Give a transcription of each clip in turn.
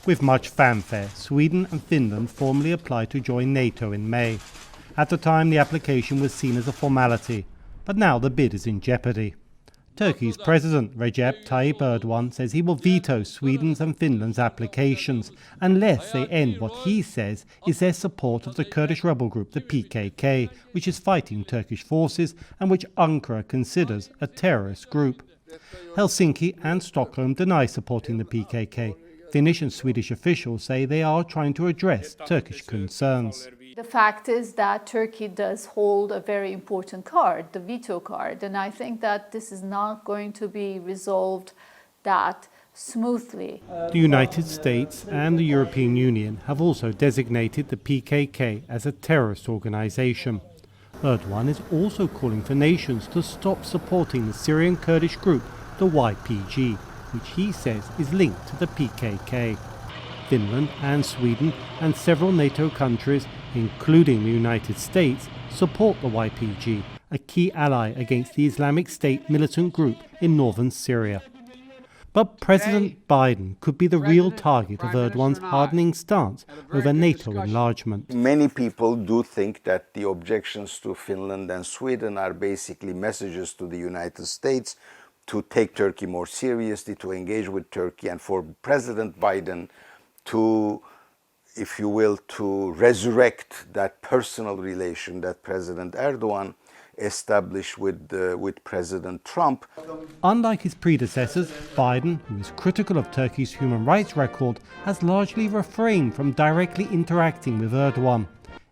With much fanfare, Sweden and Finland formally applied to join NATO in May. At the time, the application was seen as a formality, but now the bid is in jeopardy. Turkey's President Recep Tayyip Erdogan says he will veto Sweden's and Finland's applications unless they end what he says is their support of the Kurdish rebel group, the PKK, which is fighting Turkish forces and which Ankara considers a terrorist group. Helsinki and Stockholm deny supporting the PKK. Finnish and Swedish officials say they are trying to address Turkish concerns. The fact is that Turkey does hold a very important card, the veto card, and I think that this is not going to be resolved that smoothly. The United States and the European Union have also designated the PKK as a terrorist organization. Erdogan is also calling for nations to stop supporting the Syrian Kurdish group, the YPG, which he says is linked to the PKK. Finland and Sweden and several NATO countries, including the United States, support the YPG, a key ally against the Islamic State militant group in northern Syria. But President Biden could be the real target of Erdogan's hardening stance over NATO enlargement. Many people do think that the objections to Finland and Sweden are basically messages to the United States to take Turkey more seriously, to engage with Turkey, and for President Biden to, if you will, to resurrect that personal relation that President Erdogan established with President Trump. Unlike his predecessors, Biden, who is critical of Turkey's human rights record, has largely refrained from directly interacting with Erdogan.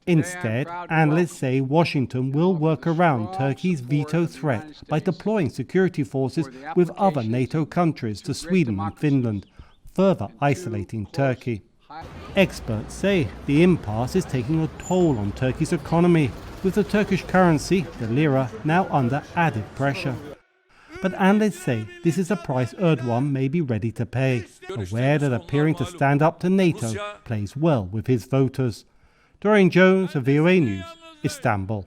Instead, analysts say Washington will work around Turkey's veto threat by deploying security forces with other NATO countries to Sweden and Finland, further isolating Turkey. Experts say the impasse is taking a toll on Turkey's economy, with the Turkish currency, the lira, now under added pressure. But analysts say this is a price Erdogan may be ready to pay, aware that appearing to stand up to NATO plays well with his voters. Dorian Jones of VOA News, Istanbul.